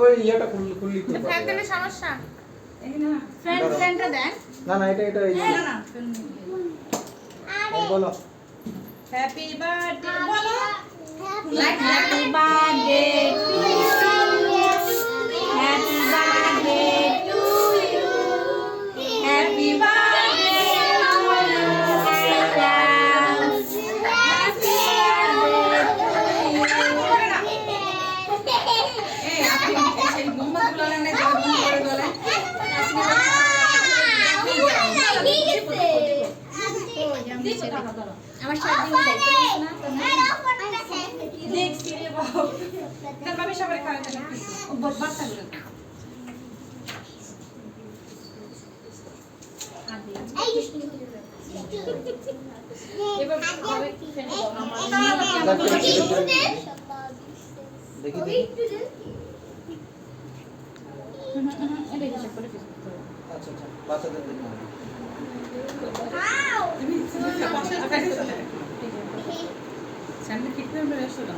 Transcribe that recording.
ওই এটা খুললি তো ফ্যান দিলে সমস্যা ফ্যানটা দেন না না এটা এই না বলো হ্যাপি বার্থডে বলো happy birthday to you happy birthday to you happy birthday আমার সাথে দেখছি রে বাবা তার বাবা সবাই খাওয়াতে না ও বাচ্চা গুলো এবার হবে ফেলে দেখি আচ্ছা আচ্ছা বাচ্চাদের দেখি সামনে কিটনে মেরে আসতো না